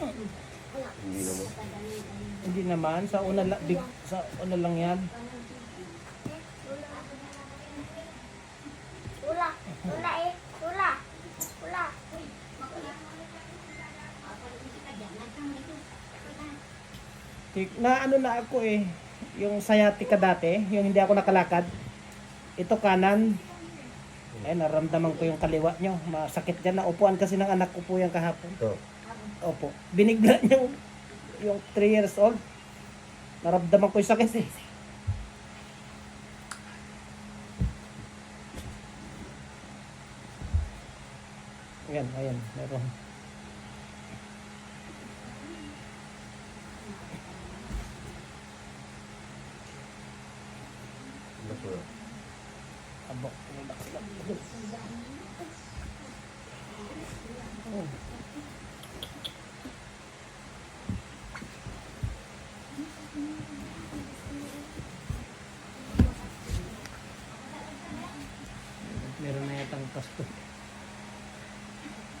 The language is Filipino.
Hindi naman. Hindi naman, sa una, sa una lang yan. Wala. Wala eh. Wala. Wala. Na ano na ako eh, yung sciatica dati, yung hindi ako nakalakad. Ito kanan. Eh, naramdaman ko yung kaliwa nyo. Masakit dyan. Naupuan kasi ng anak ko po yan kahapon. Ito. Opo. Binigla niyo yung 3 years old. Naramdaman ko yung sakit eh. Ayan, ayan. Meron. Ano po? Abok. Oh. Meron na yatang pasto.